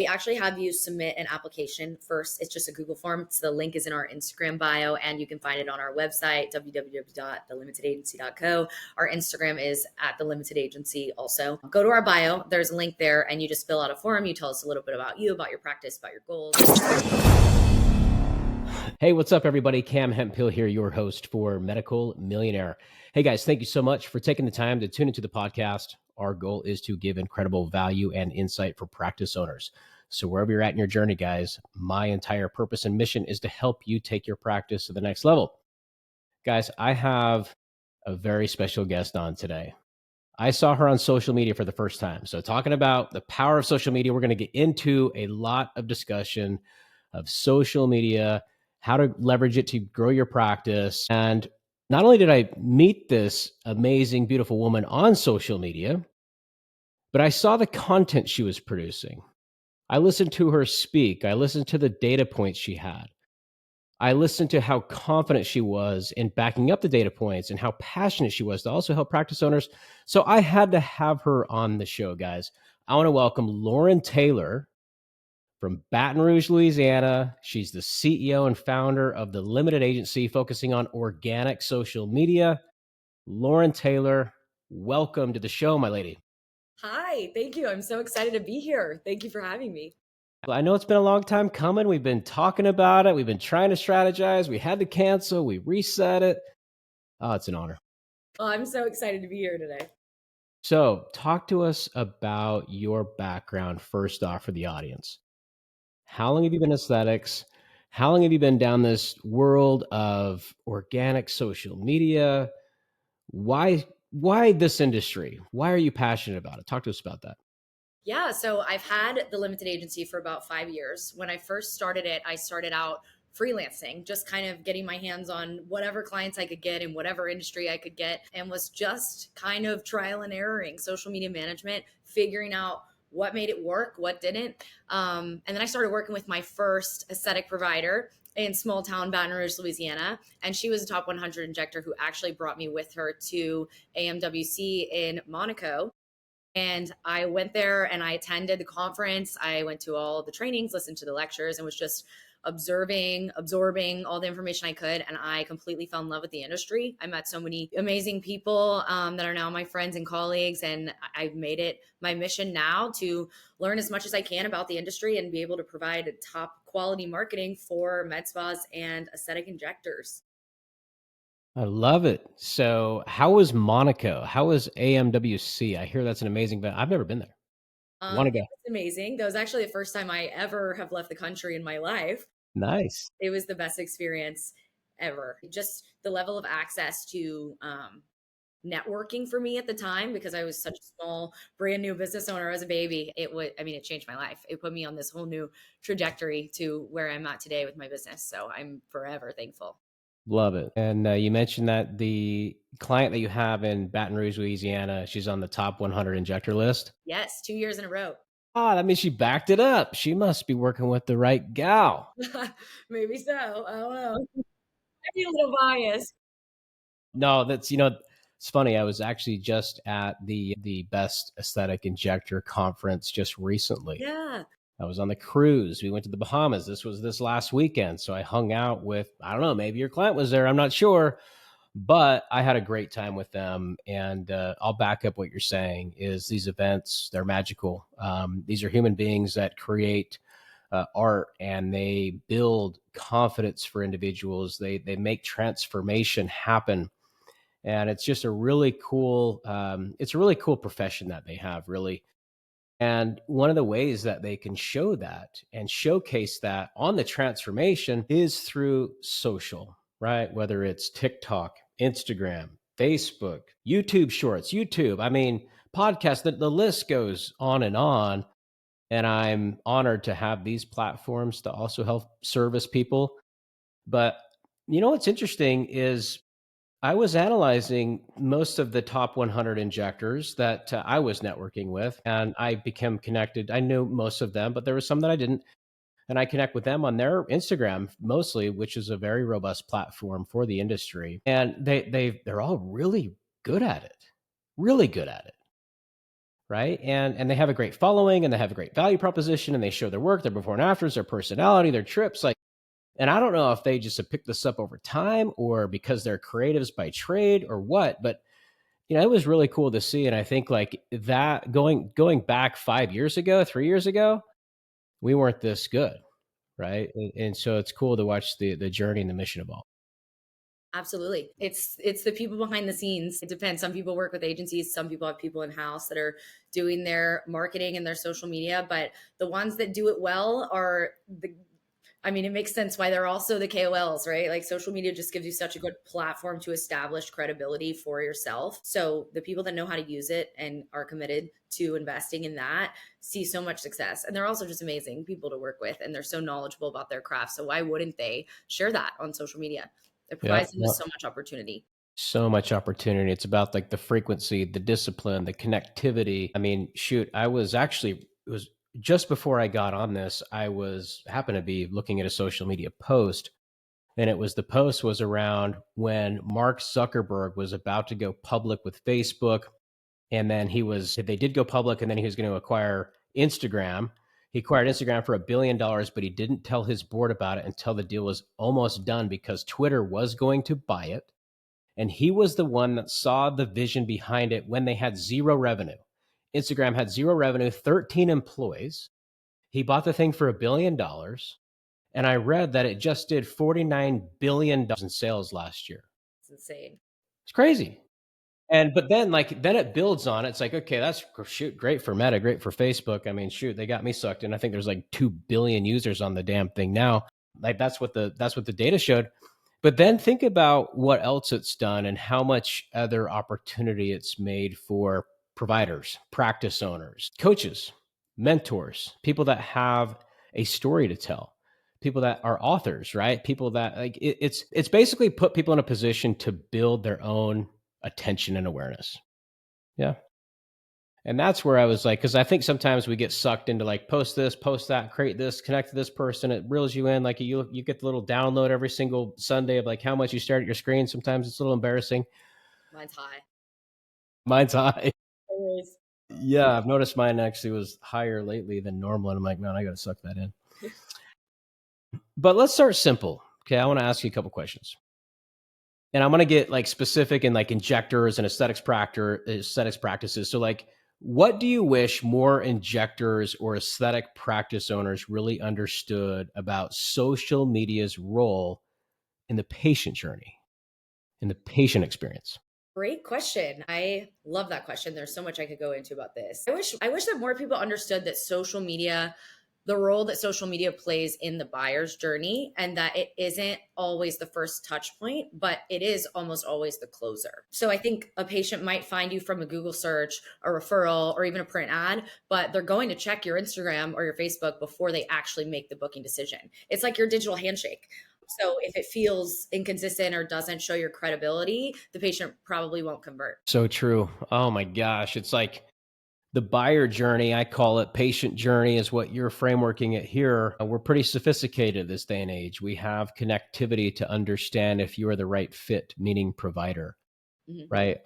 We actually have you submit an application first. It's just a Google form. So the link is in our Instagram bio, and you can find it on our website, www.thelimitedagency.co. Our Instagram is at The Limited Agency also. Go to our bio. There's a link there, and you just fill out a form. You tell us a little bit about you, about your practice, about your goals. Hey, what's up, everybody? Cam Hemphill here, your host for Medical Millionaire. Hey, guys, thank you so much for taking the time to tune into the podcast. Our goal is to give incredible value and insight for practice owners. So wherever you're at in your journey, guys, my entire purpose and mission is to help you take your practice to the next level. Guys, I have a very special guest on today. I saw her on social media for the first time. So talking about the power of social media, we're going to get into a lot of discussion of social media, how to leverage it to grow your practice. And not only did I meet this amazing, beautiful woman on social media, but I saw the content she was producing. I listened to her speak. I listened to the data points she had. I listened to how confident she was in backing up the data points and how passionate she was to also help practice owners. So I had to have her on the show, guys. I want to welcome Lauren Taylor from Baton Rouge, Louisiana. She's the CEO and founder of the Limited Agency focusing on organic social media. Lauren Taylor, welcome to the show, my lady. Hi, thank you. I'm so excited to be here. Thank you for having me. I know it's been a long time coming. We've been talking about it. We've been trying to strategize. We had to cancel. We reset it. Oh, it's an honor. Oh, I'm so excited to be here today. So talk to us about your background first off for the audience. How long have you been in aesthetics? How long have you been down this world of organic social media? Why this industry? Why are you passionate about it? Talk to us about that. Yeah, so I've had the limited agency for about 5 years. When I first started it, I started out freelancing, just kind of getting my hands on whatever clients I could get in whatever industry I could get, and was just kind of trial and erroring social media management, figuring out what made it work, what didn't. And then I started working with my first aesthetic provider in small town Baton Rouge, Louisiana. And she was a top 100 injector who actually brought me with her to AMWC in Monaco. And I went there and I attended the conference. I went to all the trainings, listened to the lectures, and was just absorbing all the information I could. And I completely fell in love with the industry. I met so many amazing people that are now my friends and colleagues. And I've made it my mission now to learn as much as I can about the industry and be able to provide top quality marketing for med spas and aesthetic injectors. I love it. So how was Monaco? How was AMWC? I hear that's an amazing event. I've never been there. I want to It go. was amazing. That was actually the first time I ever have left the country in my life. Nice. It was the best experience ever. Just the level of access to networking for me at the time, because I was such a small, brand new business owner as a baby. It changed my life. It put me on this whole new trajectory to where I'm at today with my business. So I'm forever thankful. Love it. And you mentioned that the client that you have in Baton Rouge, Louisiana, she's on the top 100 injector list. Yes, 2 years in a row. Ah, that means she backed it up. She must be working with the right gal. Maybe so. I don't know. I'd be a little biased. No, it's funny. I was actually just at the Best Aesthetic Injector conference just recently. Yeah. I was on the cruise. We went to the Bahamas. This was this last weekend. So I hung out with, I don't know, maybe your client was there. I'm not sure. But I had a great time with them. And I'll back up what you're saying is these events, they're magical. These are human beings that create art and they build confidence for individuals. They make transformation happen. And it's just a really cool, it's a really cool profession that they have, really. And one of the ways that they can show that and showcase that on the transformation is through social, right? Whether it's TikTok, Instagram, Facebook, YouTube Shorts, YouTube, podcasts, the list goes on and on. And I'm honored to have these platforms to also help service people. But what's interesting is I was analyzing most of the top 100 injectors that I was networking with, and I became connected. I knew most of them, but there were some that I didn't. And I connect with them on their Instagram mostly, which is a very robust platform for the industry. And they're all really good at it, really good at it. right? And they have a great following and they have a great value proposition and they show their work, their before and afters, their personality, their trips. Like, and I don't know if they just have picked this up over time or because they're creatives by trade or what, but it was really cool to see. And I think like that going back 5 years ago, 3 years ago, we weren't this good. Right. And so it's cool to watch the journey and the mission evolve. Absolutely. It's the people behind the scenes. It depends. Some people work with agencies, some people have people in house that are doing their marketing and their social media, but the ones that do it well are it makes sense why they're also the KOLs, right? Like social media just gives you such a good platform to establish credibility for yourself. So the people that know how to use it and are committed to investing in that see so much success. And they're also just amazing people to work with and they're so knowledgeable about their craft. So why wouldn't they share that on social media? It Yeah. provides them with so much opportunity. So much opportunity. It's about like the frequency, the discipline, the connectivity. I mean, shoot, it was just before I got on this, happened to be looking at a social media post. And the post was around when Mark Zuckerberg was about to go public with Facebook. And then they did go public and then he was going to acquire Instagram. He acquired Instagram for $1 billion, but he didn't tell his board about it until the deal was almost done because Twitter was going to buy it. And he was the one that saw the vision behind it when they had zero revenue. Instagram had zero revenue, 13 employees. He bought the thing for $1 billion. And I read that it just did $49 billion in sales last year. It's insane. It's crazy. But then it builds on it. It's like, okay, that's great for Meta, great for Facebook. I mean, shoot, they got me sucked in. I think there's like 2 billion users on the damn thing now. Like that's what the data showed. But then think about what else it's done and how much other opportunity it's made for providers, practice owners, coaches, mentors, people that have a story to tell, people that are authors, right? People that it's basically put people in a position to build their own attention and awareness. Yeah. And that's where I was like, because I think sometimes we get sucked into like post this, post that, create this, connect to this person. It reels you in. Like you get the little download every single Sunday of like how much you stare at your screen. Sometimes it's a little embarrassing. Mine's high. Mine's high. Always. Yeah, I've noticed mine actually was higher lately than normal. And I'm like, man, I got to suck that in. But let's start simple. Okay. I want to ask you a couple questions. And I'm going to get like specific in like injectors and aesthetics practices. So like, what do you wish more injectors or aesthetic practice owners really understood about social media's role in the patient journey, in the patient experience? Great question. I love that question. There's so much I could go into about this. I wish that more people understood that social media, the role that social media plays in the buyer's journey, and that it isn't always the first touch point, but it is almost always the closer. So I think a patient might find you from a Google search, a referral, or even a print ad, but they're going to check your Instagram or your Facebook before they actually make the booking decision. It's like your digital handshake. So if it feels inconsistent or doesn't show your credibility, the patient probably won't convert. So true. Oh my gosh. It's like the buyer journey, I call it patient journey, is what you're frameworking it here. We're pretty sophisticated this day and age. We have connectivity to understand if you are the right fit, meaning provider, Mhm. right?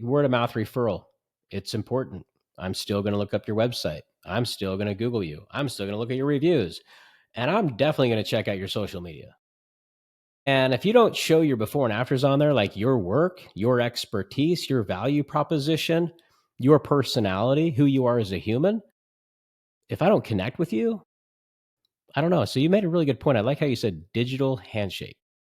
Word of mouth referral. It's important. I'm still going to look up your website. I'm still going to Google you. I'm still going to look at your reviews. And I'm definitely going to check out your social media. And if you don't show your before and afters on there, like your work, your expertise, your value proposition, your personality, who you are as a human, if I don't connect with you, I don't know. So you made a really good point. I like how you said digital handshake.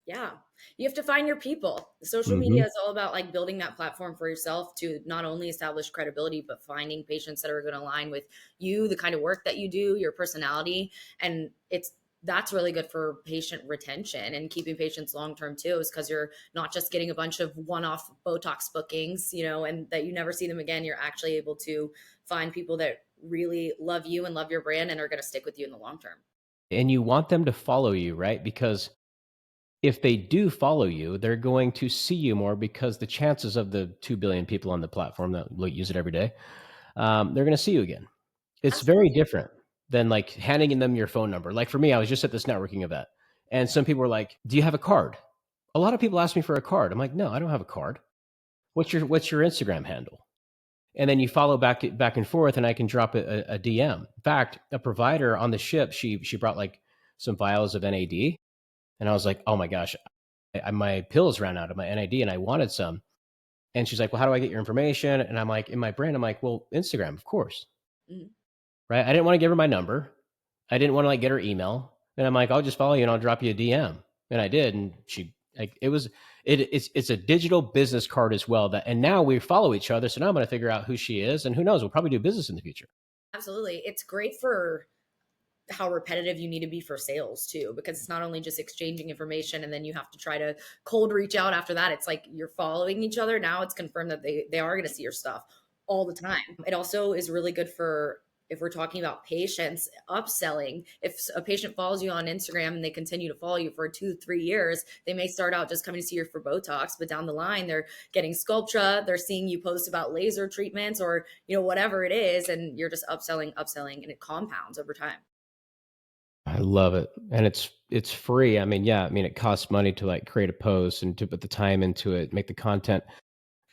Yeah. You have to find your people. Social Mm-hmm. media is all about like building that platform for yourself to not only establish credibility, but finding patients that are going to align with you, the kind of work that you do, your personality. And that's really good for patient retention and keeping patients long term too, is because you're not just getting a bunch of one-off Botox bookings, and that you never see them again. You're actually able to find people that really love you and love your brand and are going to stick with you in the long term. And you want them to follow you, right? Because if they do follow you, they're going to see you more because the chances of the 2 billion people on the platform that use it every day, they're going to see you again. It's very Absolutely. different than like handing them your phone number. Like for me, I was just at this networking event and some people were like, do you have a card? A lot of people ask me for a card. I'm like, no, I don't have a card. What's your Instagram handle? And then you follow back and forth, and I can drop a DM. In fact, a provider on the ship, she brought like some vials of NAD, and I was like, oh my gosh, my pills ran out of my NAD, and I wanted some. And she's like, well, how do I get your information? And I'm like, in my brain, I'm like, well, Instagram, of course, Mhm. right? I didn't want to give her my number. I didn't want to like get her email. And I'm like, I'll just follow you and I'll drop you a DM. And I did. And she like it's a digital business card as well. That and now we follow each other. So now I'm going to figure out who she is, and who knows, we'll probably do business in the future. Absolutely. It's great for how repetitive you need to be for sales too, because it's not only just exchanging information and then you have to try to cold reach out after that. It's like you're following each other. Now it's confirmed that they are going to see your stuff all the time. It also is really good for, if we're talking about patients, upselling. If a patient follows you on Instagram and they continue to follow you for 2 3 years, they may start out just coming to see you for Botox, but down the line they're getting Sculptra, they're seeing you post about laser treatments or whatever it is, and you're just upselling, and it compounds over time. I love it. And it's free. I mean, yeah, I mean, it costs money to like create a post and to put the time into it, make the content.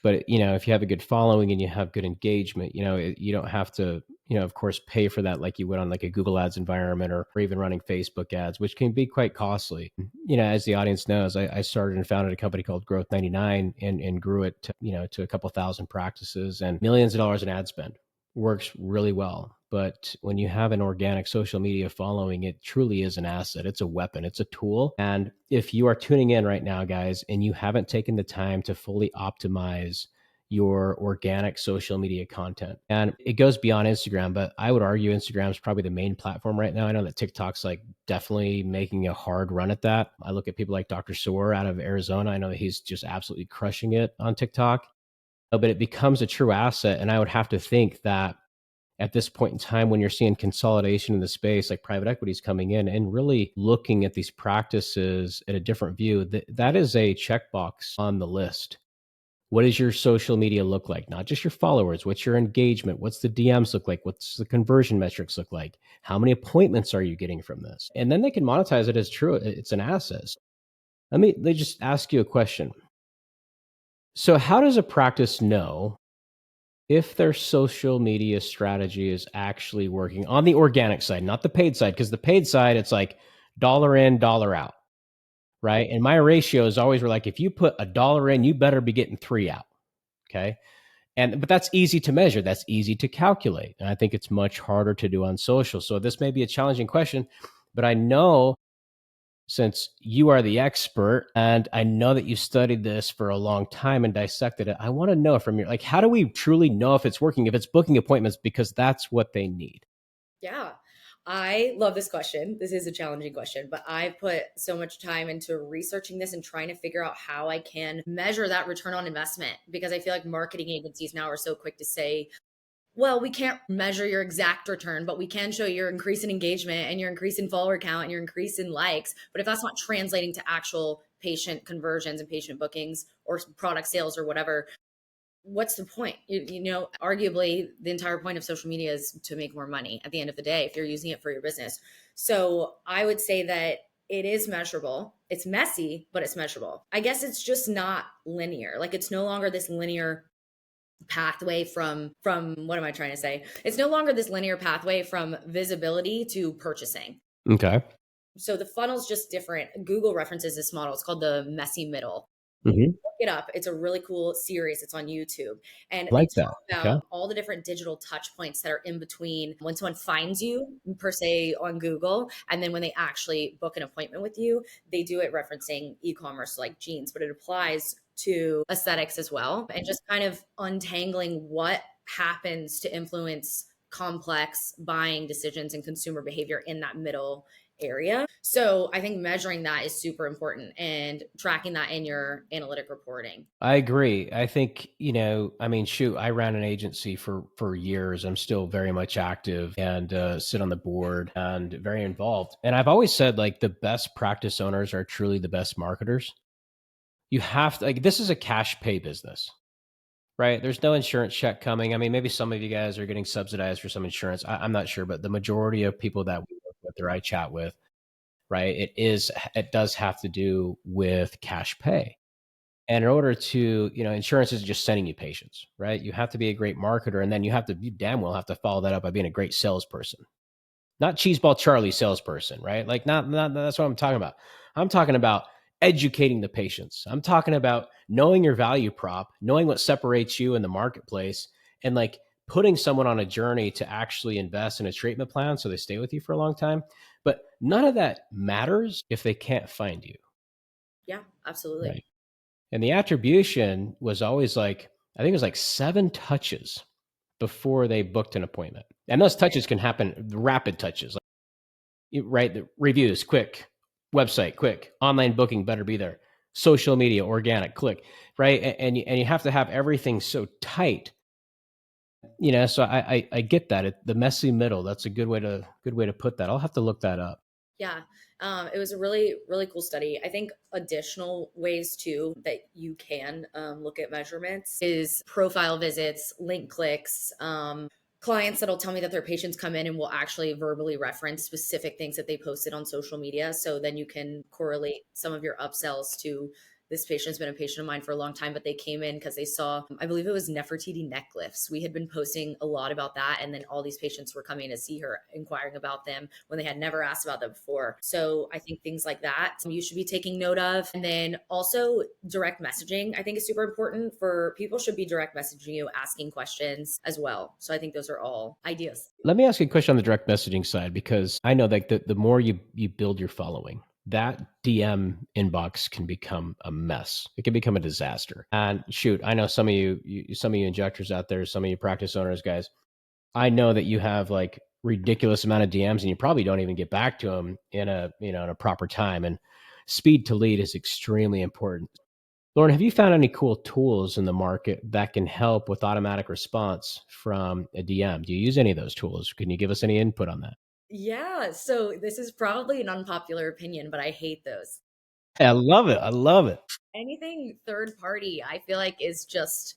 But, if you have a good following and you have good engagement, you don't have to, of course, pay for that like you would on like a Google Ads environment, or even running Facebook ads, which can be quite costly. As the audience knows, I started and founded a company called Growth 99, and grew it to, to a couple thousand practices and millions of dollars in ad spend. Works really well. But when you have an organic social media following, it truly is an asset. It's a weapon, it's a tool. And if you are tuning in right now, guys, and you haven't taken the time to fully optimize your organic social media content, and it goes beyond Instagram, but I would argue Instagram is probably the main platform right now. I know that TikTok's like definitely making a hard run at that. I look at people like Dr. Soar out of Arizona. I know that he's just absolutely crushing it on TikTok. But it becomes a true asset. And I would have to think that at this point in time, when you're seeing consolidation in the space, like private equity is coming in and really looking at these practices at a different view, that is a checkbox on the list. What does your social media look like? Not just your followers. What's your engagement? What's the DMs look like? What's the conversion metrics look like? How many appointments are you getting from this? And then they can monetize it as true. It's an asset. They just ask you a question. So how does a practice know if their social media strategy is actually working on the organic side, not the paid side? Because the paid side, it's like dollar in, dollar out, right? And my ratios always were like, if you put a dollar in, you better be getting three out. Okay. But that's easy to measure. That's easy to calculate. And I think it's much harder to do on social. So this may be a challenging question, but I know, since you are the expert and I know that you studied this for a long time and dissected it, I want to know from you, like, how do we truly know if it's working, if it's booking appointments, because that's what they need? Yeah. I love this question. This is a challenging question, but I put so much time into researching this and trying to figure out how I can measure that return on investment, because I feel like marketing agencies now are so quick to say, well, we can't measure your exact return, but we can show your increase in engagement and your increase in follower count and your increase in likes. But if that's not translating to actual patient conversions and patient bookings or product sales or whatever, what's the point? Arguably the entire point of social media is to make more money at the end of the day if you're using it for your business. So I would say that it is measurable. It's messy, but it's measurable. I guess it's just not linear. Like, it's no longer this linear pathway from what am I trying to say? It's no longer this linear pathway from visibility to purchasing. Okay. So the funnel's just different. Google references this model. It's called the messy middle. Mm-hmm. Look it up. It's a really cool series. It's on YouTube. And they Like talk that. Okay. about all the different digital touch points that are in between when someone finds you, per se, on Google, and then when they actually book an appointment with you. They do it referencing e-commerce like jeans, but it applies to aesthetics as well. And just kind of untangling what happens to influence complex buying decisions and consumer behavior in that middle area. So I think measuring that is super important and tracking that in your analytic reporting. I agree. I think, shoot, I ran an agency for years. I'm still very much active and sit on the board and very involved. And I've always said, like, the best practice owners are truly the best marketers. You have to, like, this is a cash pay business, right? There's no insurance check coming. I mean, maybe some of you guys are getting subsidized for some insurance. I'm not sure, but the majority of people that we work with or I chat with, right, it does have to do with cash pay. And in order to, insurance isn't just sending you patients, right? You have to be a great marketer, and then you damn well have to follow that up by being a great salesperson. Not cheeseball Charlie salesperson, right? Like not that's what I'm talking about. I'm talking about educating the patients. I'm talking about knowing your value prop, knowing what separates you in the marketplace, and like putting someone on a journey to actually invest in a treatment plan so they stay with you for a long time. But none of that matters if they can't find you. Yeah, absolutely. Right. And the attribution was always like, I think it was like 7 touches before they booked an appointment. And those touches can happen, rapid touches, right? The reviews, quick, website, quick, online booking, better be there, social media, organic, click, right? And you have to have everything so tight, So I get that. The messy middle. That's a good way to put that. I'll have to look that up. Yeah. It was a really, really cool study. I think additional ways too that you can look at measurements is profile visits, link clicks, clients that'll tell me that their patients come in and will actually verbally reference specific things that they posted on social media. So then you can correlate some of your upsells to this patient's been a patient of mine for a long time, but they came in because they saw, I believe it was Nefertiti neck lifts. We had been posting a lot about that. And then all these patients were coming to see her, inquiring about them when they had never asked about them before. So I think things like that you should be taking note of. And then also direct messaging, I think is super important for people should be direct messaging you, asking questions as well. So I think those are all ideas. Let me ask you a question on the direct messaging side, because I know that the more you build your following, that DM inbox can become a mess. It can become a disaster. And shoot, I know some of you injectors out there, some of you practice owners, guys. I know that you have like ridiculous amount of DMs, and you probably don't even get back to them in a proper time. And speed to lead is extremely important. Lauren, have you found any cool tools in the market that can help with automatic response from a DM? Do you use any of those tools? Can you give us any input on that? Yeah. So this is probably an unpopular opinion, but I hate those. I love it. I love it. Anything third party, I feel like is just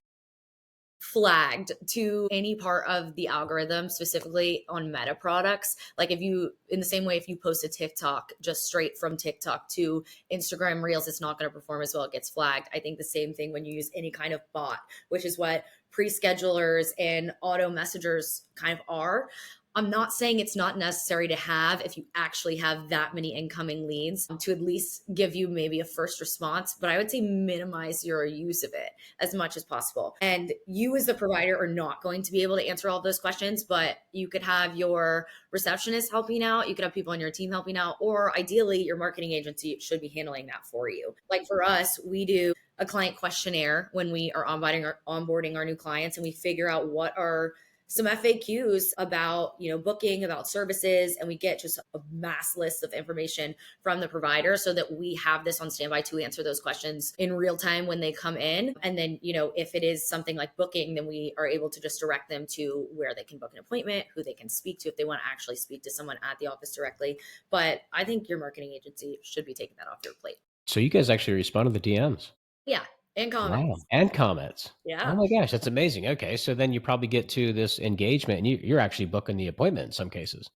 flagged to any part of the algorithm, specifically on meta products. Like if you, in the same way, if you post a TikTok just straight from TikTok to Instagram Reels, it's not going to perform as well. It gets flagged. I think the same thing when you use any kind of bot, which is what pre-schedulers and auto messengers kind of are. I'm not saying it's not necessary to have if you actually have that many incoming leads to at least give you maybe a first response, but I would say minimize your use of it as much as possible. And you as the provider are not going to be able to answer all those questions, but you could have your receptionist helping out, you could have people on your team helping out, or ideally your marketing agency should be handling that for you. Like for us, we do a client questionnaire when we are onboarding our new clients, and we figure out what are some FAQs about, booking, about services, and we get just a mass list of information from the provider so that we have this on standby to answer those questions in real time when they come in. And then, if it is something like booking, then we are able to just direct them to where they can book an appointment, who they can speak to if they want to actually speak to someone at the office directly. But I think your marketing agency should be taking that off your plate. So you guys actually respond to the DMs. Yeah. And Wow. comments. And comments. Oh Yeah. my gosh, that's amazing. Okay. So then you probably get to this engagement, and you're actually booking the appointment in some cases.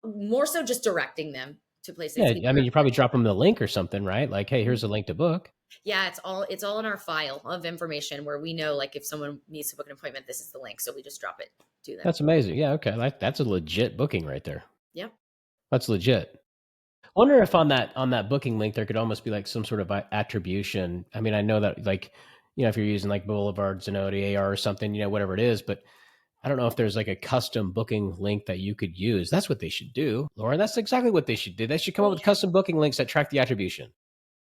More so just directing them to places. Yeah. I mean, you probably drop them the link or something, right? Like, hey, here's a Mhm. link to book. Yeah, it's all in our file of information where we know like if someone needs to book an appointment, this is the link. So we just drop it to them. That's amazing. Yeah. Okay. That's a legit booking right there. Yeah. That's legit. Wonder if on that booking link there could almost be like some sort of attribution. I mean, I know that like, if you're using like Boulevard, Zenoti, AR or something, whatever it is, but I don't know if there's like a custom booking link that you could use. That's what they should do, Lauren. That's exactly what they should do. They should come Oh up with yeah. custom booking links that track the attribution.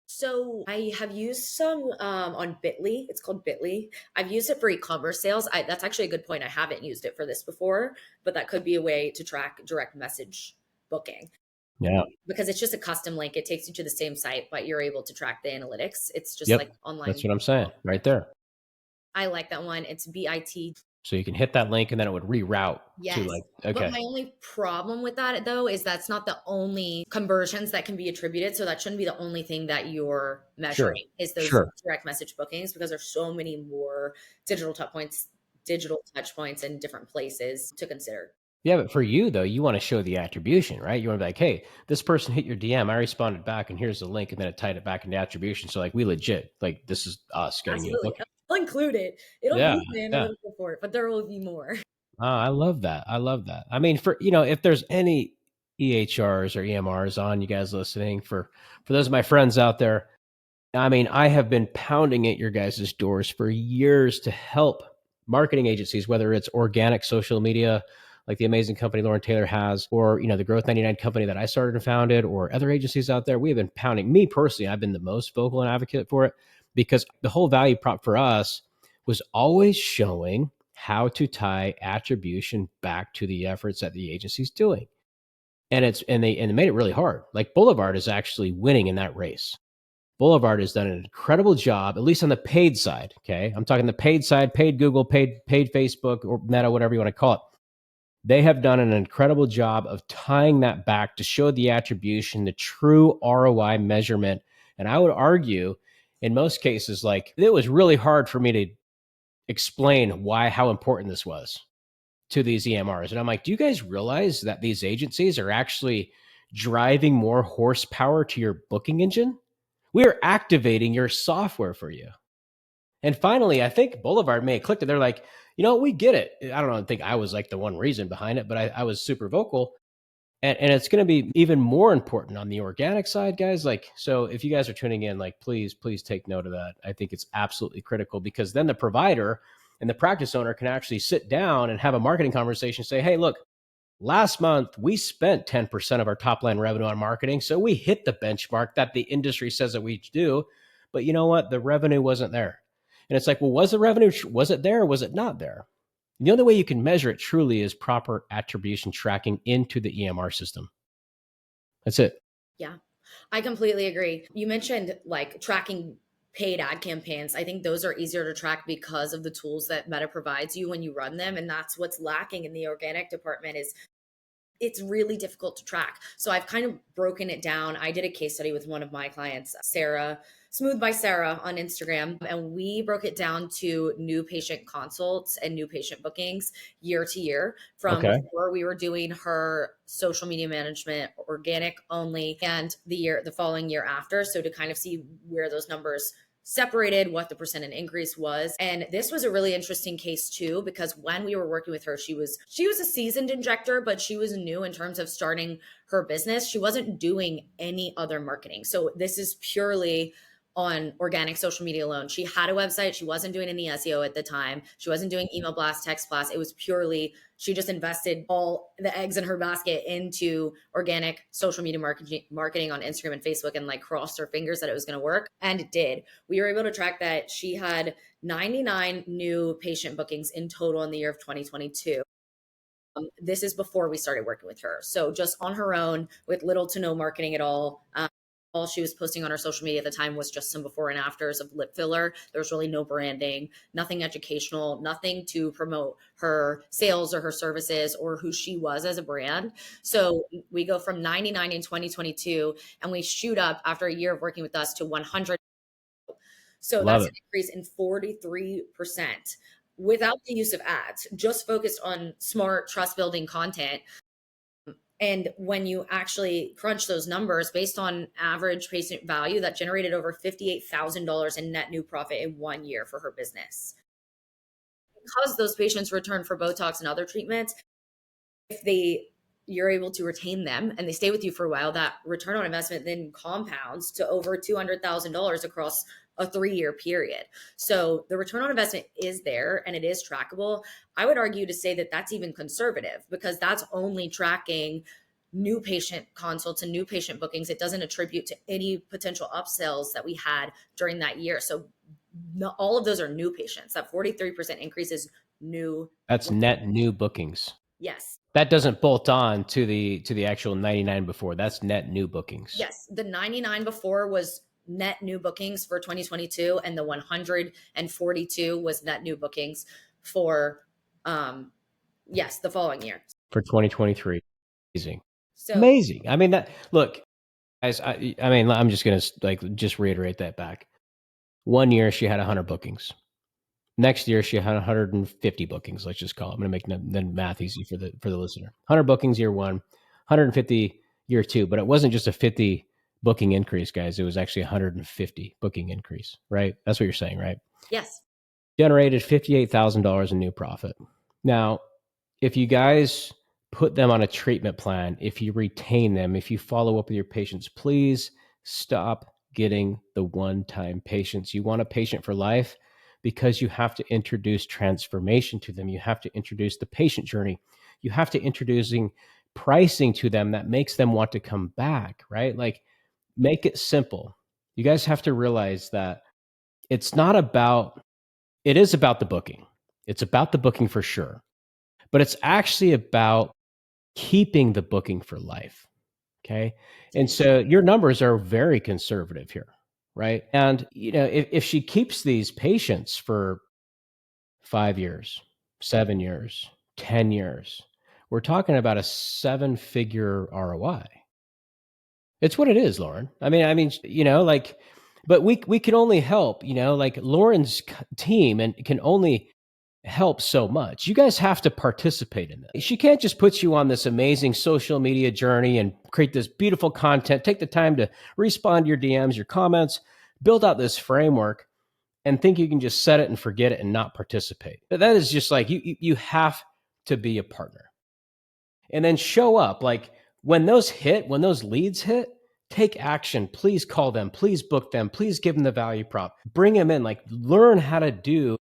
So I have used some on Bitly. It's called Bitly. I've used it for e-commerce sales. That's actually a good point. I haven't used it for this before, but that could be a way to track direct message booking Yeah. because it's just a custom link. It takes you to the same site, but you're able to track the analytics. It's just like Yep. That's online. what I'm saying right there. I like that one. It's BIT. So you can hit that link and then it would reroute to Yes. like, But okay, my only problem with that though is that's not the only conversions that can be attributed. So that shouldn't be the only thing that you're sure, measuring is those sure. direct message bookings because there's so many more digital touch points and different places to consider. Yeah, but for you though, you want to show the attribution, right? You want to be like, hey, this person hit your DM, I responded back, and here's the link, and then it tied it back into attribution. So like we legit, like this is us getting you a Absolutely. booking. I'll include it. It'll Yeah, be in the yeah. analytical report, but there will be more. Oh, I love that. I love that. I mean, for if there's any EHRs or EMRs on you guys listening, for those of my friends out there, I mean, I have been pounding at your guys' doors for years to help marketing agencies, whether it's organic social media, like the amazing company Lauren Taylor has, or the Growth 99 company that I started and founded, or other agencies out there. We have been pounding. Me personally, I've been the most vocal and advocate for it because the whole value prop for us was always showing how to tie attribution back to the efforts that the agency's doing. And they made it really hard. Like Boulevard is actually winning in that race. Boulevard has done an incredible job, at least on the paid side. Okay. I'm talking the paid side, paid Google, paid Facebook or Meta, whatever you want to call it. They have done an incredible job of tying that back to show the attribution, the true ROI measurement. And I would argue in most cases, like it was really hard for me to explain how important this was to these EMRs. And I'm like, do you guys realize that these agencies are actually driving more horsepower to your booking engine? We are activating your software for you. And finally, I think Boulevard may have clicked it. They're like, we get it. I don't think I was like the one reason behind it, but I was super vocal. And it's going to be even more important on the organic side, guys. Like, so if you guys are tuning in, like, please take note of that. I think it's absolutely critical because then the provider and the practice owner can actually sit down and have a marketing conversation, say, hey, look, last month we spent 10% of our top line revenue on marketing. So we hit the benchmark that the industry says that we do. But you know what? The revenue wasn't there. And it's like, well, was the revenue, was it there or was it not there? The only way you can measure it truly is proper attribution tracking into the EMR system. That's it. Yeah, I completely agree. You mentioned like tracking paid ad campaigns. I think those are easier to track because of the tools that Meta provides you when you run them. And that's what's lacking in the organic department is it's really difficult to track. So I've kind of broken it down. I did a case study with one of my clients, Sarah, Smooth by Sarah on Instagram, and we broke it down to new patient consults and new patient bookings year to year from Okay. before we were doing her social media management organic only and the following year after. So to kind of see where those numbers separated, what the percent increase was. And this was a really interesting case too, because when we were working with her, she was a seasoned injector, but she was new in terms of starting her business. She wasn't doing any other marketing. So this is purely on organic social media alone. She had a website. She wasn't doing any SEO at the time. She wasn't doing email blast, text blast. It was purely, she just invested all the eggs in her basket into organic social media marketing on Instagram and Facebook and like crossed her fingers that it was going to work. And it did. We were able to track that she had 99 new patient bookings in total in the year of 2022. This is before we started working with her. So just on her own with little to no marketing at all she was posting on her social media at the time was just some before and afters of lip filler. There was really no branding, nothing educational, nothing to promote her sales or her services or who she was as a brand. So we go from 99 in 2022 and we shoot up after a year of working with us to 100. So Love that's an it. increase in 43% without the use of ads, just focused on smart trust building content. And when you actually crunch those numbers based on average patient value, that generated over $58,000 in net new profit in 1 year for her business. Because those patients return for Botox and other treatments, if you're able to retain them and they stay with you for a while, that return on investment then compounds to over $200,000 across a 3-year period. So the return on investment is there and it is trackable. I would argue to say that that's even conservative because that's only tracking new patient consults and new patient bookings. It doesn't attribute to any potential upsells that we had during that year. So all of those are new patients. That 43% increase is new. That's net new bookings. Yes. That doesn't bolt on to the actual 99 before. That's net new bookings. Yes, the 99 before was net new bookings for 2022 and the 142 was net new bookings for the following year. For 2023. Amazing. So Amazing. I mean, that look, guys, I mean, I'm just going to like just reiterate that back. 1 year she had 100 bookings. Next year, she had 150 bookings. Let's just call it. I'm going to make the math easy for the listener. 100 bookings year one, 150 year two. But it wasn't just a 50 booking increase, guys. It was actually 150 booking increase, right? That's what you're saying, right? Yes. Generated $58,000 in new profit. Now, if you guys put them on a treatment plan, if you retain them, if you follow up with your patients, please stop getting the one-time patients. You want a patient for life because you have to introduce transformation to them. You have to introduce the patient journey. You have to introducing pricing to them that makes them want to come back, right? Like, make it simple. You guys have to realize that it's not about, it is about the booking. It's about the booking for sure, but it's actually about keeping the booking for life. Okay. And so your numbers are very conservative here, right? And, if she keeps these patients for 5 years, 7 years, 10 years, we're talking about a 7-figure ROI. It's what it is, Lauren. Like, but we can only help, like Lauren's team and can only help so much. You guys have to participate in this. She can't just put you on this amazing social media journey and create this beautiful content, take the time to respond to your DMs, your comments, build out this framework and think you can just set it and forget it and not participate. But that is just like you have to be a partner. And then show up. Like when those leads hit, take action. Please call them, please book them, please give them the value prop. Bring them in, like learn how to do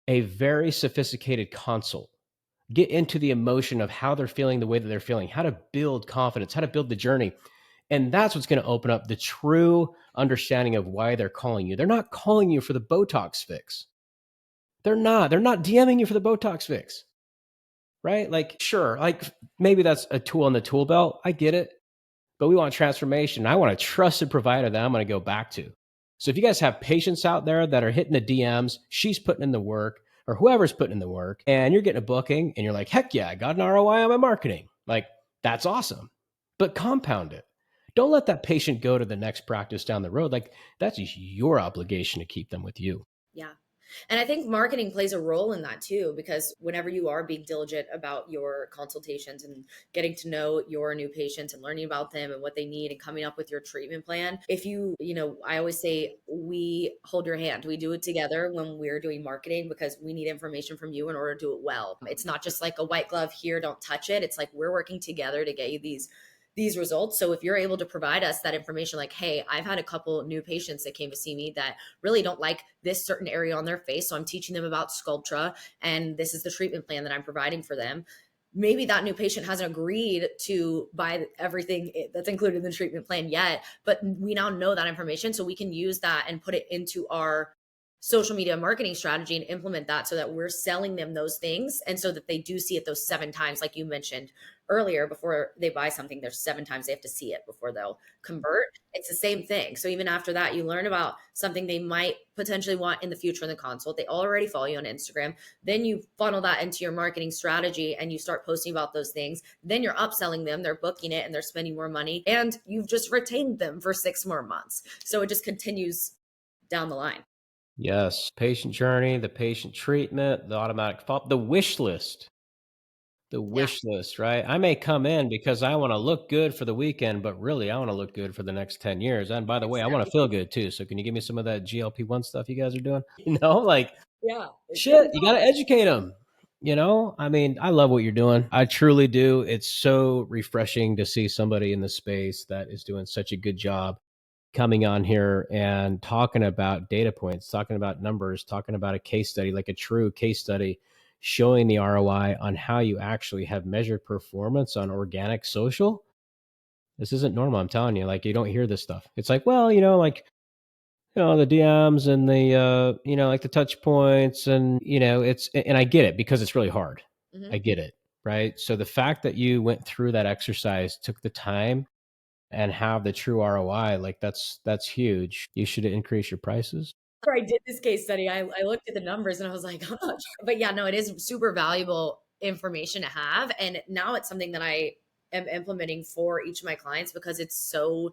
a very sophisticated consult. Get into the emotion of how they're feeling, the way that they're feeling, how to build confidence, how to build the journey. And that's what's going to open up the true understanding of why they're calling you. They're not calling you for the Botox fix. They're not DMing you for the Botox fix, right? Like, sure, like maybe that's a tool in the tool belt. I get it. But we want transformation. I want a trusted provider that I'm going to go back to. So if you guys have patients out there that are hitting the DMs, she's putting in the work, or whoever's putting in the work, and you're getting a booking and you're like, heck yeah, I got an ROI on my marketing. Like, that's awesome. But compound it. Don't let that patient go to the next practice down the road. Like, that's your obligation to keep them with you. Yeah. And I think marketing plays a role in that too, because whenever you are being diligent about your consultations and getting to know your new patients and learning about them and what they need and coming up with your treatment plan, if I always say we hold your hand. We do it together when we're doing marketing because we need information from you in order to do it well. It's not just like a white glove here, don't touch it. It's like we're working together to get you these results. So if you're able to provide us that information, like, hey, I've had a couple new patients that came to see me that really don't like this certain area on their face. So I'm teaching them about Sculptra and this is the treatment plan that I'm providing for them. Maybe that new patient hasn't agreed to buy everything that's included in the treatment plan yet, but we now know that information. So we can use that and put it into our social media marketing strategy and implement that so that we're selling them those things. And so that they do see it those 7 times, like you mentioned earlier, before they buy something, there's 7 times they have to see it before they'll convert. It's the same thing. So even after that, you learn about something they might potentially want in the future in the consult. They already follow you on Instagram. Then you funnel that into your marketing strategy and you start posting about those things. Then you're upselling them, they're booking it and they're spending more money and you've just retained them for 6 more months. So it just continues down the line. Yes. Patient journey, the patient treatment, the automatic follow, the wish list. The Yeah, wish list, right? I may come in because I want to look good for the weekend, but really I want to look good for the next 10 years. And by the way, I want to feel good too. So can you give me some of that GLP-1 stuff you guys are doing? Like yeah. shit, you got to educate them. I love what you're doing. I truly do. It's so refreshing to see somebody in the space that is doing such a good job coming on here and talking about data points, talking about numbers, talking about a case study, like a true case study, showing the ROI on how you actually have measured performance on organic social. This isn't normal. I'm telling you, like, you don't hear this stuff. It's like, well, the DMs and the, like the touch points and, and I get it because it's really hard. Mm-hmm. I get it. Right. So the fact that you went through that exercise, took the time and have the true ROI, like that's huge. You should increase your prices. After I did this case study, I looked at the numbers and I was like, I'm not sure. But yeah, no, it is super valuable information to have. And now it's something that I am implementing for each of my clients because it's so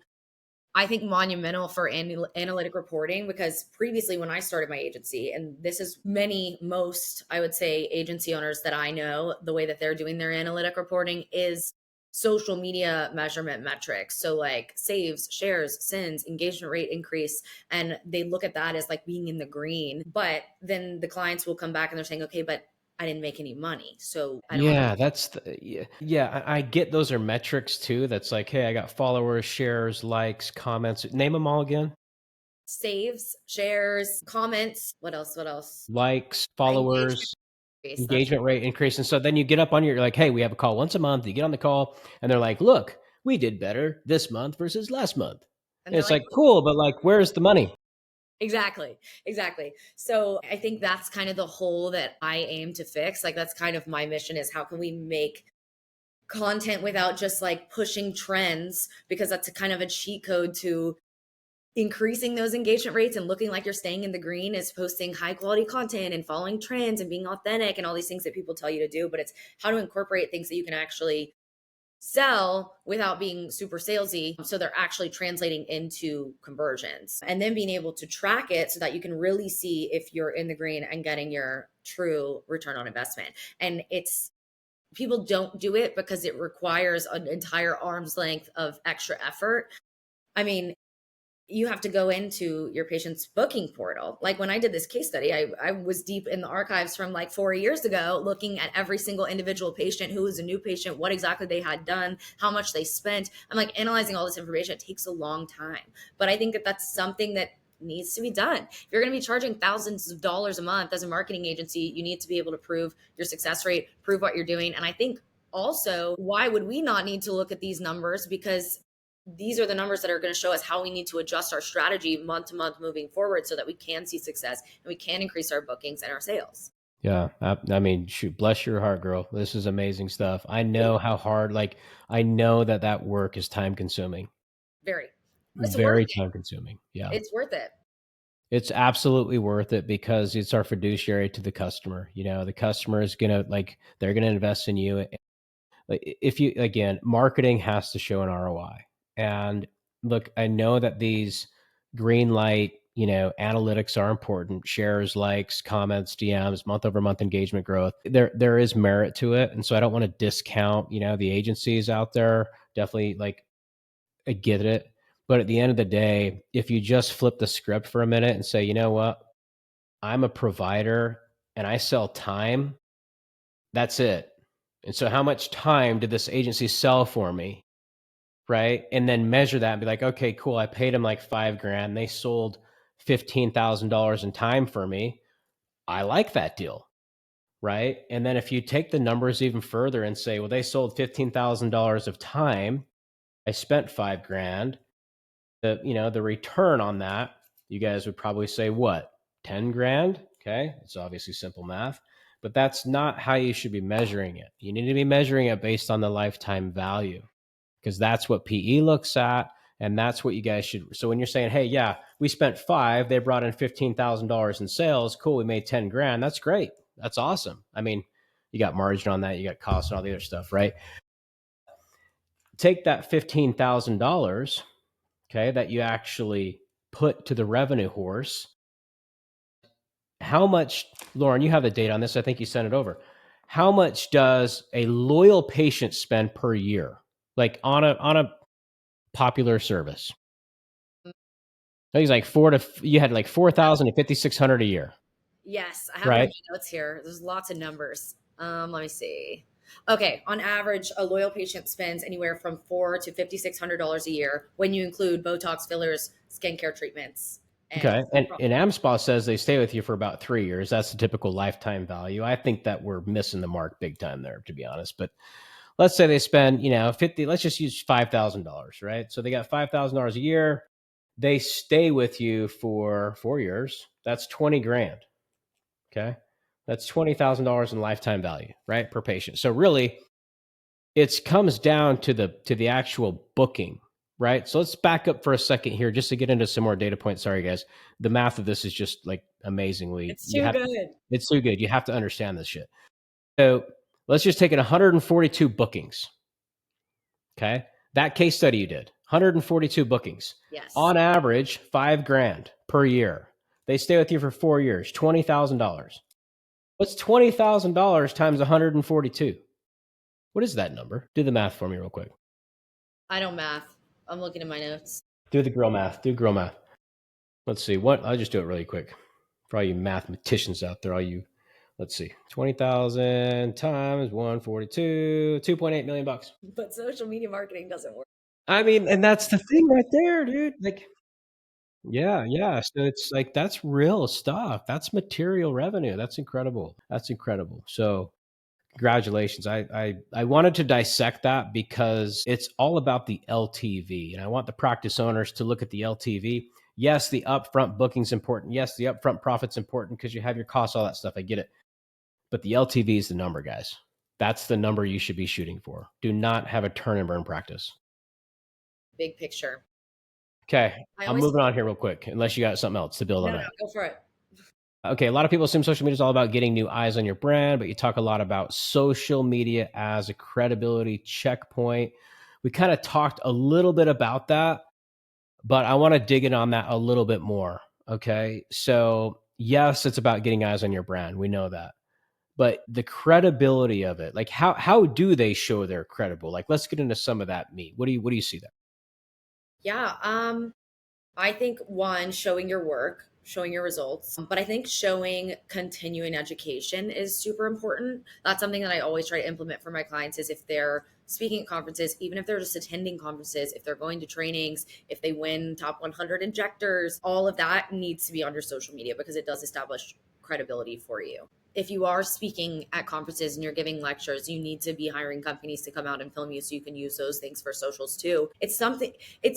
I think monumental for analytic reporting, because previously when I started my agency, and this is most, I would say, agency owners that I know, the way that they're doing their analytic reporting is social media measurement metrics. So like saves, shares, sends, engagement rate increase. And they look at that as like being in the green. But then the clients will come back and they're saying, okay, but I didn't make any money. So I don't Yeah, I get those are metrics too. That's like, hey, I got followers, shares, likes, comments. Name them all again. saves, shares, comments. What else? What else? Likes, Engagement followers, increase. That's engagement rate increase. And so then you get up on you're like, hey, we have a call once a month. You get on the call and they're like, look, we did better this month versus last month. and And they're it's like, like, cool, but like, where's the money? exactly, exactly. So I think that's kind of the hole that I aim to fix. Like that's kind of my mission, is how can we make content without just like pushing trends, because that's a kind of a cheat code to increasing those engagement rates and looking like you're staying in the green, is posting high quality content and following trends and being authentic and all these things that people tell you to do. But it's how to incorporate things that you can actually sell without being super salesy, so they're actually translating into conversions, and then being able to track it so that you can really see if you're in the green and getting your true return on investment. And it's, people don't do it because it requires an entire arm's length of extra effort. I mean, you have to go into your patient's booking portal. Like when I did this case study, I was deep in the archives from like 4 years ago, looking at every single individual patient who was a new patient, what exactly they had done, how much they spent. I'm like analyzing all this information. It takes a long time. But I think that that's something that needs to be done. If you're going to be charging thousands of dollars a month as a marketing agency, you need to be able to prove your success rate, prove what you're doing. And I think also, why would we not need to look at these numbers? Because these are the numbers that are going to show us how we need to adjust our strategy month to month moving forward, so that we can see success and we can increase our bookings and our sales. Yeah. I mean, shoot, bless your heart, girl. This is amazing stuff. I know how hard, like, I know that that work is time consuming, Very. It's worth very it. time consuming. Yeah. It's worth it. It's absolutely worth it because it's our fiduciary to the customer. You know, the customer is going to like, they're going to invest in you. Like, if you, again, marketing has to show an ROI. And look, I know that these green light, analytics are important. Shares, likes, comments, DMs, month over month engagement growth. There is merit to it. And so I don't want to discount, the agencies out there. Definitely, like, I get it. But at the end of the day, if you just flip the script for a minute and say, you know what, I'm a provider and I sell time, that's it. And so how much time did this agency sell for me? Right. And then measure that and be like, okay, cool. I paid them like 5 grand. They sold $15,000 in time for me. I like that deal. Right. And then if you take the numbers even further and say, well, they sold $15,000 of time. I spent 5 grand. The return on that, you guys would probably say what? 10 grand. Okay. It's obviously simple math, but that's not how you should be measuring it. You need to be measuring it based on the lifetime value, because that's what PE looks at. And that's what you guys should. So when you're saying, hey, yeah, we spent 5, they brought in $15,000 in sales. Cool. We made 10 grand. That's great. That's awesome. I mean, you got margin on that. You got costs and all the other stuff, right? Take that $15,000, okay, that you actually put to the revenue horse. How much, Lauren, you have the data on this. I think you sent it over. How much does a loyal patient spend per year? Like on a popular service? I think it's like you had like 4,000 to 5,600 a year, Yes, I have it in right? my notes here. There's lots of numbers. Let me see. Okay, on average, a loyal patient spends anywhere from $400 to $5,600 a year when you include Botox, fillers, skincare treatments, and Okay. And AmSpa says they stay with you for about 3 years. That's the typical lifetime value. I think that we're missing the mark big time there, to be honest. But let's say they spend, 50, let's just use $5,000, right? So they got $5,000 a year. They stay with you for 4 years. That's 20 grand. Okay. That's $20,000 in lifetime value, right? Per patient. So really it comes down to the actual booking, right? So let's back up for a second here just to get into some more data points. Sorry, guys. The math of this is just like amazingly, it's too good. it's too good. You have to understand this shit. So let's just take it 142 bookings. Okay. That case study you did, 142 bookings. Yes. On average, 5 grand per year. They stay with you for 4 years, $20,000. What's $20,000 times 142? What is that number? Do the math for me real quick. I don't math. I'm looking at my notes. Do the girl math. Do girl math. Let's see. What? I'll just do it really quick. For all you mathematicians out there, all you, let's see. 20,000 times 142, 2.8 million bucks. But social media marketing doesn't work. I mean, and that's the thing right there, dude. Like, yeah, yeah. So it's like that's real stuff. That's material revenue. That's incredible. That's incredible. So congratulations. I wanted to dissect that because it's all about the LTV. And I want the practice owners to look at the LTV. Yes, the upfront booking's important. Yes, the upfront profit's important because you have your costs, all that stuff. I get it. But the LTV is the number, guys. That's the number you should be shooting for. Do not have a turn and burn practice. Big picture. Okay, I I'm always moving on here real quick, unless you got something else to build on no, that. go for it. Okay, a lot of people assume social media is all about getting new eyes on your brand, but you talk a lot about social media as a credibility checkpoint. We kind of talked a little bit about that, but I want to dig in on that a little bit more. Okay, so yes, it's about getting eyes on your brand. We know that. But the credibility of it, like how do they show they're credible? Like let's get into some of that meat. What do you see there? Yeah. I think one, showing your work, showing your results, but I think showing continuing education is super important. That's something that I always try to implement for my clients is if they're speaking at conferences, even if they're just attending conferences, if they're going to trainings, if they win top 100 injectors, all of that needs to be on your social media because it does establish credibility for you. If you are speaking at conferences and you're giving lectures, you need to be hiring companies to come out and film you so you can use those things for socials too. It's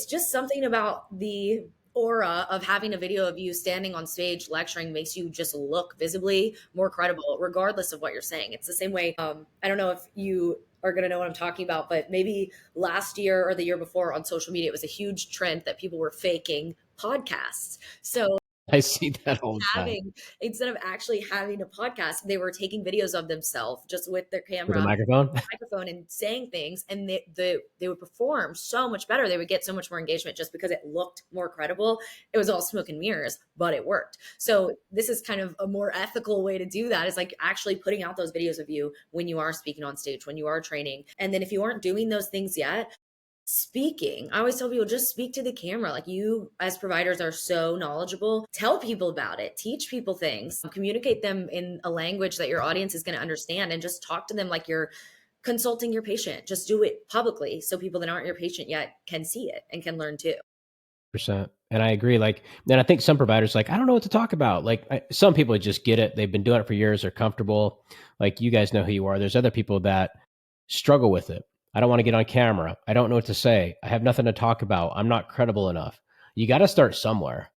just something about the aura of having a video of you standing on stage lecturing makes you just look visibly more credible, regardless of what you're saying. It's the same way. I don't know if you are going to know what I'm talking about, but maybe last year or the year before on social media, it was a huge trend that people were faking podcasts. So I see that all the time having instead of actually having a podcast, they were taking videos of themselves just with their with a camera microphone. microphone and saying things, and they would perform so much better. They would get so much more engagement just because it looked more credible. It was all smoke and mirrors, but it worked. So this is kind of a more ethical way to do that, is like actually putting out those videos of you when you are speaking on stage, when you are training. And then if you aren't doing those things yet, speaking. I always tell people just speak to the camera. Like, you as providers are so knowledgeable. Tell people about it, teach people things, communicate them in a language that your audience is going to understand, and just talk to them like you're consulting your patient. Just do it publicly so people that aren't your patient yet can see it and can learn too. Percent. And I agree. Like, and I think some providers like, I don't know what to talk about. Like some people just get it. They've been doing it for years. They're comfortable. Like you guys know who you are. There's other people that struggle with it. I don't want to get on camera. I don't know what to say. I have nothing to talk about. I'm not credible enough. You got to start somewhere.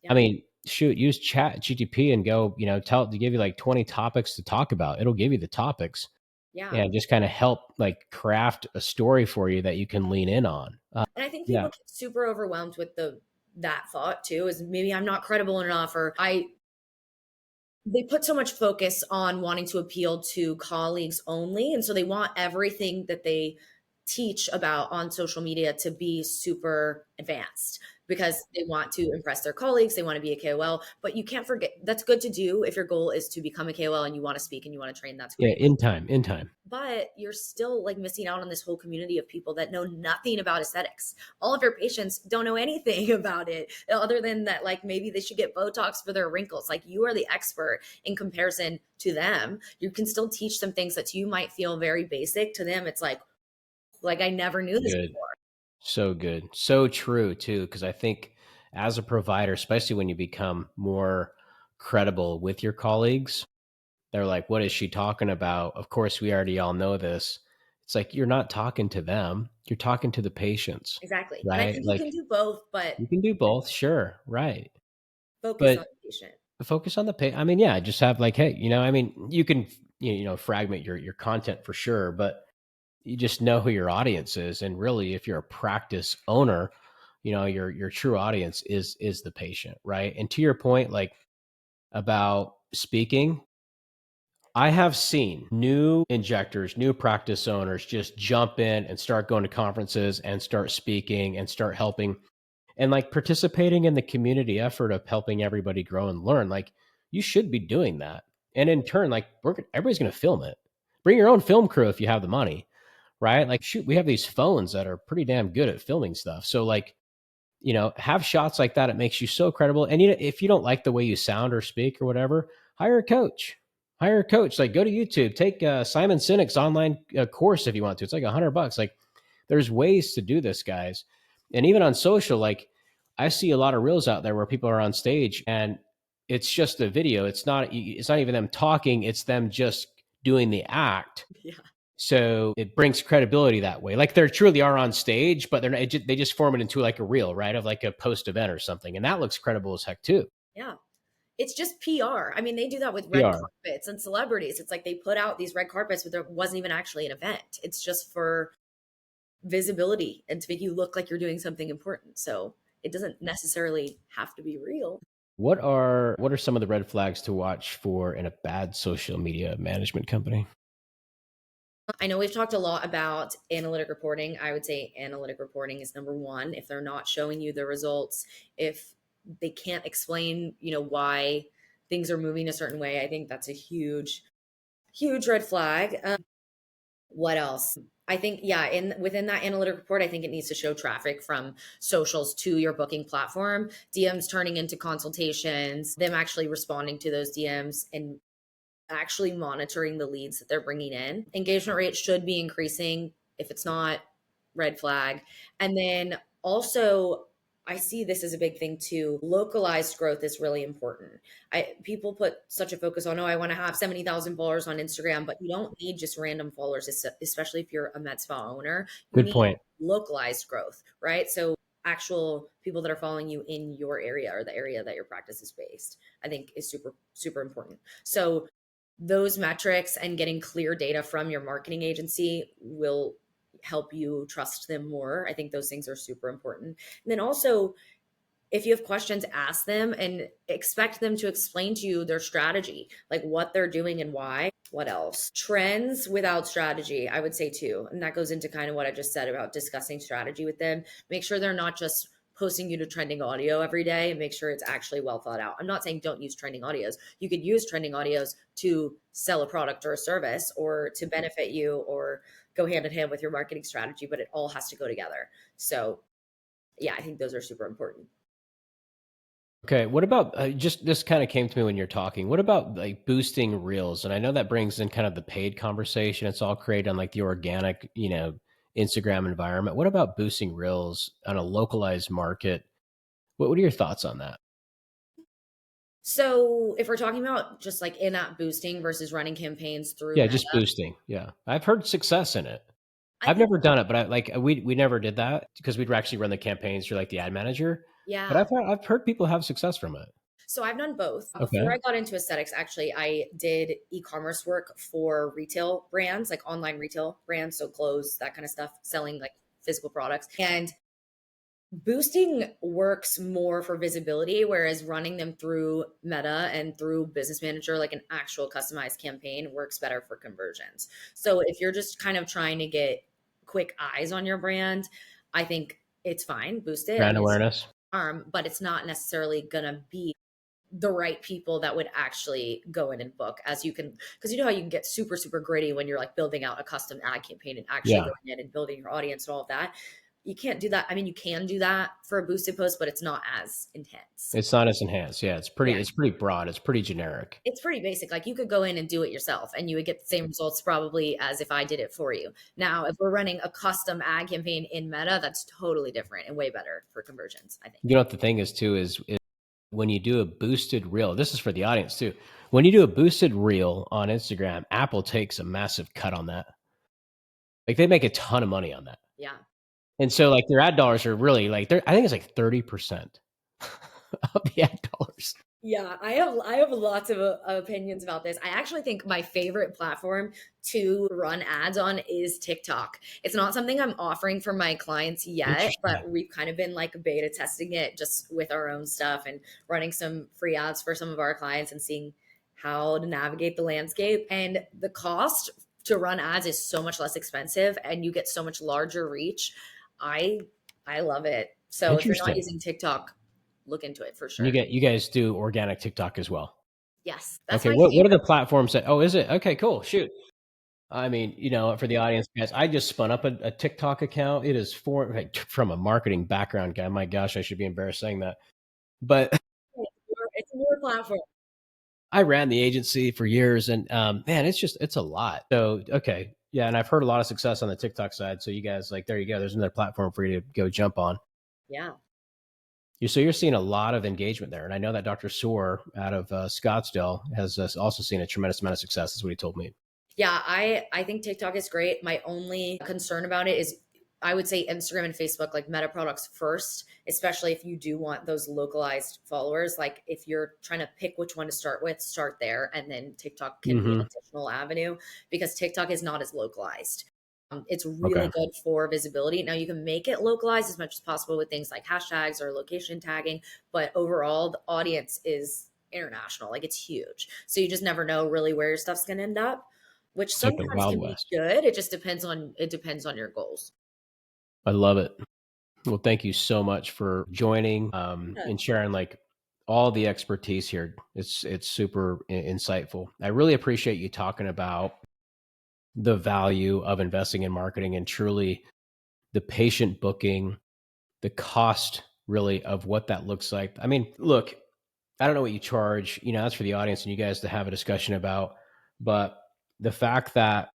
I Yeah. mean, shoot, use chat GTP and go, tell it to give you like 20 topics to talk about. It'll give you the topics Yeah. and just kind of help like craft a story for you that you can lean in on. And I think Yeah. people get super overwhelmed with that thought too, is maybe I'm not credible enough, or they put so much focus on wanting to appeal to colleagues only. And so they want everything that they teach about on social media to be super advanced because they want to impress their colleagues. They want to be a KOL, but you can't forget that's good to do if your goal is to become a KOL and you want to speak and you want to train. That's Yeah. great. In time. But you're still like missing out on this whole community of people that know nothing about aesthetics. All of your patients don't know anything about it other than that, like maybe they should get Botox for their wrinkles. Like, you are the expert in comparison to them. You can still teach them things that you might feel very basic. To them, it's like I never knew this Good. before. So good. So true too. Cause I think as a provider, especially when you become more credible with your colleagues, they're like, what is she talking about? Of course, we already all know this. It's like, you're not talking to them. You're talking to the patients, Exactly. And I right? think you Like can do both, but you can do both. Sure. Right. focus But on the patient. focus on the pay. I mean, yeah, just have like, hey, I mean, you can, fragment your content for sure, but you just know who your audience is. And really, if you're a practice owner, your true audience is the patient, right? And to your point, like about speaking, I have seen new injectors, new practice owners just jump in and start going to conferences and start speaking and start helping and like participating in the community effort of helping everybody grow and learn. Like you should be doing that. And in turn, like everybody's going to film it. Bring your own film crew if you have the money, right? Like, shoot, we have these phones that are pretty damn good at filming stuff. So, like, have shots like that. It makes you so credible. And if you don't like the way you sound or speak or whatever, hire a coach. Hire a coach. Like, go to YouTube, take Simon Sinek's online course if you want to. It's like $100. Like, there's ways to do this, guys. And even on social, like, I see a lot of reels out there where people are on stage and it's just a video. It's not even them talking. It's them just doing the act. Yeah. So it brings credibility that way. Like they truly are on stage, but they just form it into like a reel, right? Of like a post event or something. And that looks credible as heck too. Yeah. It's just PR. I mean, they do that with red PR. carpets and celebrities. It's like they put out these red carpets, but there wasn't even actually an event. It's just for visibility and to make you look like you're doing something important. So it doesn't necessarily have to be real. What are some of the red flags to watch for in a bad social media management company? I know we've talked a lot about analytic reporting. I would say analytic reporting is number one. If they're not showing you the results, if they can't explain, why things are moving a certain way, I think that's a huge, huge red flag. What else? I think, yeah, within that analytic report, I think it needs to show traffic from socials to your booking platform, DMs turning into consultations, them actually responding to those DMs and actually monitoring the leads that they're bringing in. Engagement rate should be increasing. If it's not, red flag. And then also, I see this as a big thing too. Localized growth is really important. People put such a focus on, oh, I want to have 70,000 followers on Instagram, but you don't need just random followers, especially if you're a Medspa owner. You Good need point. localized growth, right? So actual people that are following you in your area or the area that your practice is based, I think is super, super important. So those metrics and getting clear data from your marketing agency will help you trust them more. I think those things are super important. And then also, if you have questions, ask them and expect them to explain to you their strategy, like what they're doing and why. What else? Trends without strategy, I would say too. And that goes into kind of what I just said about discussing strategy with them. Make sure they're not just posting you to trending audio every day and make sure it's actually well thought out. I'm not saying don't use trending audios. You could use trending audios to sell a product or a service or to benefit you or go hand in hand with your marketing strategy, but it all has to go together. So, yeah, I think those are super important. Okay. What about just this kind of came to me when you're talking. What about like boosting reels? And I know that brings in kind of the paid conversation. It's all created on like the organic, Instagram environment. What about boosting reels on a localized market? What are your thoughts on that? So, if we're talking about just like in-app boosting versus running campaigns through Yeah, just Meta, boosting. Yeah. I've heard success in it. I I've think, never done it, but I like we never did that because we'd actually run the campaigns through like the ad manager. But yeah. I've heard people have success from it. So I've done both. Before Okay. I got into aesthetics, actually, I did e-commerce work for retail brands, like online retail brands, so clothes, that kind of stuff, selling like physical products. And boosting works more for visibility, whereas running them through Meta and through Business Manager, like an actual customized campaign, works better for conversions. So if you're just kind of trying to get quick eyes on your brand, I think it's fine. Boost it. I Brand mean, it's awareness. but it's not necessarily gonna be the right people that would actually go in and book as you can, because you know how you can get super super gritty when you're like building out a custom ad campaign and actually Yeah. going in and building your audience and all of that. You can't do that. I mean, you can do that for a boosted post, but it's not as intense. It's not as enhanced. Yeah, Yeah, it's pretty broad. It's pretty generic. it's pretty basic. Like you could go in and do it yourself and you would get the same results probably as if I did it for you. Now, if we're running a custom ad campaign in Meta, that's totally different and way better for conversions, I think. You know what the thing is too is when you do a boosted reel, this is for the audience too. When you do a boosted reel on Instagram, Apple takes a massive cut on that. Like they make a ton of money on that. Yeah. And so like their ad dollars are really like I think it's like 30% of the ad dollars. Yeah, I have lots of opinions about this. I actually think my favorite platform to run ads on is TikTok. It's not something I'm offering for my clients yet, Interesting. but we've kind of been like beta testing it just with our own stuff and running some free ads for some of our clients and seeing how to navigate the landscape. And the cost to run ads is so much less expensive and you get so much larger reach. I I love it. So if you're not Interesting. using TikTok, look into it for And sure. you guys do organic TikTok as well. Yes, that's Okay. my What are favorite. the platforms that, oh, is it? Okay, cool. Shoot. I mean, for the audience, guys, I just spun up a TikTok account. It is like, from a marketing background guy. My gosh, I should be embarrassed saying that. But It's a newer platform. I ran the agency for years, and man, it's a lot. So okay, yeah, and I've heard a lot of success on the TikTok side. So you guys, like, there you go. There's another platform for you to go jump on. Yeah. You're seeing a lot of engagement there, and I know that Dr. Soar out of Scottsdale has also seen a tremendous amount of success. Is what he told me. Yeah, I think TikTok is great. My only concern about it is I would say Instagram and Facebook, like meta products first, especially if you do want those localized followers. Like if you're trying to pick which one to start with, start there. And then TikTok can be an Hmm. additional avenue because TikTok is not as localized. It's really Okay, good for visibility. Now you can make it localized as much as possible with things like hashtags or location tagging, but overall the audience is international. Like it's huge. So you just never know really where your stuff's going to end up, which it's like the sometimes Wild can be West. good. It depends on your goals. I love it. Well, thank you so much for joining Yeah. and sharing like all the expertise here. It's super insightful. I really appreciate you talking about the value of investing in marketing and truly the patient booking, the cost really of what that looks like. I mean, look, I don't know what you charge, that's for the audience and you guys to have a discussion about, but the fact that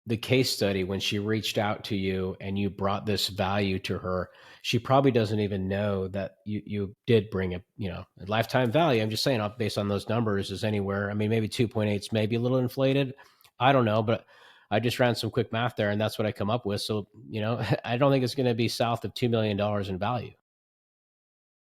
the case study when she reached out to you and you brought this value to her, she probably doesn't even know that you did bring a lifetime value. I'm just saying, based on those numbers, is anywhere. I mean, maybe 2.8 is maybe a little inflated. I don't know, but I just ran some quick math there, and that's what I come up with. So, I don't think it's going to be south of $2 million in value.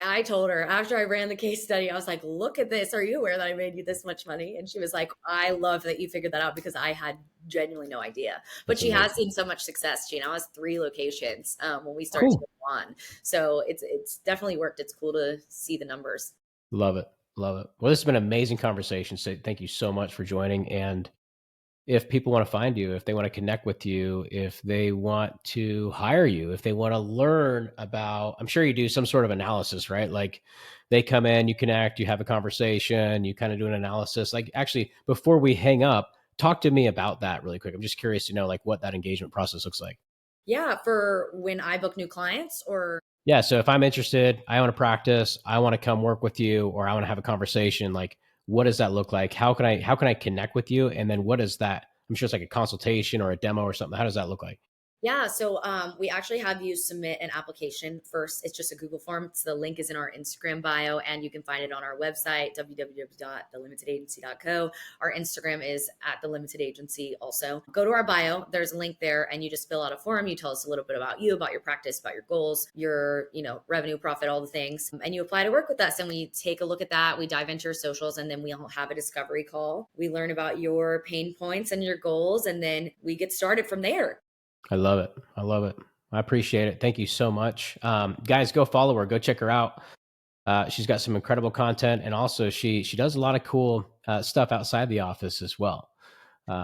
I told her after I ran the case study, I was like, look at this. Are you aware that I made you this much money? And she was like, I love that you figured that out because I had genuinely no idea. But That's she has amazing. seen so much success. She now has 3 locations when we started to Cool. go on. So it's definitely worked. It's cool to see the numbers. Love it. Love it. Well, this has been an amazing conversation. So thank you so much for joining. And if people want to find you, if they want to connect with you, if they want to hire you, if they want to learn about, I'm sure you do some sort of analysis, right? Like they come in, you connect, you have a conversation, you kind of do an analysis. Like actually, before we hang up, talk to me about that really quick. I'm just curious to know like what that engagement process looks like. Yeah, for when I book new clients or Yeah. So if I'm interested, I want to practice, I want to come work with you, or I want to have a conversation, like what does that look like? How can I connect with you? And then what is that? I'm sure it's like a consultation or a demo or something. How does that look like? yeah, so we actually have you submit an application first. It's just a Google form. So the link is in our Instagram bio, and you can find it on our website, www.thelimitedagency.co. Our Instagram is at the Limited Agency also. Go to our bio, there's a link there, and you just fill out a form. You tell us a little bit about you, about your practice, about your goals, your, revenue, profit, all the things. And you apply to work with us, and we take a look at that. We dive into your socials, and then we'll have a discovery call. We learn about your pain points and your goals, and then we get started from there. I love it. I love it. I appreciate it. Thank you so much. Guys, go follow her. Go check her out. She's got some incredible content, and also she does a lot of cool stuff outside the office as well.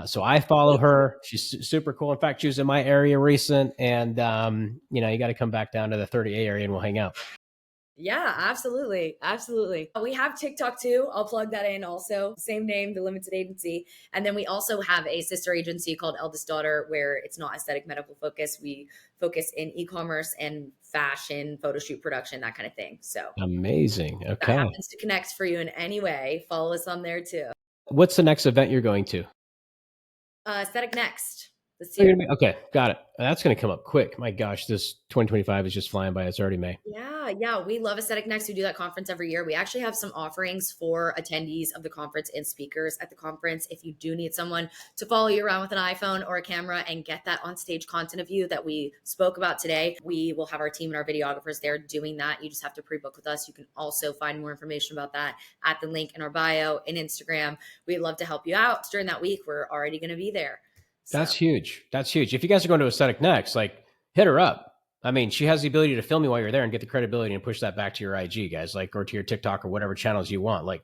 So I follow her. She's super cool. In fact, she was in my area recent, and you got to come back down to the 30A area, and we'll hang out. Yeah, absolutely. Absolutely. We have TikTok too. I'll plug that in also. Same name, The Limited Agency. And then we also have a sister agency called Eldest Daughter, where it's not aesthetic medical focus. We focus in e-commerce and fashion, photo shoot production, that kind of thing. So Amazing. that Okay. happens to connect for you in any way. Follow us on there too. What's the next event you're going to? Aesthetic Next this Oh, year. okay, got it. That's going to come up quick. My gosh, this 2025 is just flying by. It's already May. Yeah, yeah. We love Aesthetic Next. We do that conference every year. We actually have some offerings for attendees of the conference and speakers at the conference. If you do need someone to follow you around with an iPhone or a camera and get that on stage content of you that we spoke about today, we will have our team and our videographers there doing that. You just have to pre-book with us. You can also find more information about that at the link in our bio and Instagram. We'd love to help you out during that week. We're already going to be there. So That's huge. That's huge. If you guys are going to Aesthetic Next, like hit her up. I mean, she has the ability to film you while you're there and get the credibility and push that back to your IG, guys, like, or to your TikTok or whatever channels you want. Like,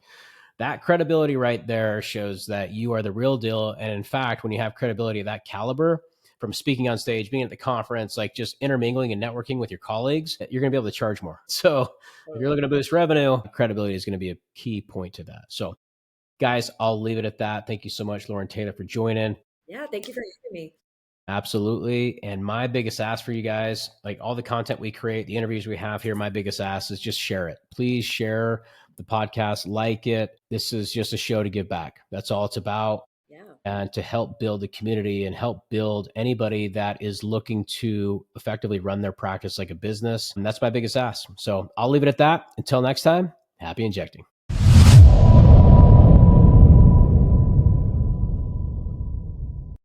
That credibility right there shows that you are the real deal. And in fact, when you have credibility of that caliber, from speaking on stage, being at the conference, like just intermingling and networking with your colleagues, you're going to be able to charge more. So if you're looking to boost revenue, credibility is going to be a key point to that. So guys, I'll leave it at that. Thank you so much, Lauren Taylor, for joining. Yeah, thank you for having me. Absolutely. And my biggest ask for you guys, like all the content we create, the interviews we have here, my biggest ask is just share it. Please share the podcast, like it. This is just a show to give back. That's all it's about. Yeah. And to help build the community and help build anybody that is looking to effectively run their practice like a business. And that's my biggest ask. So I'll leave it at that. Until next time, happy injecting.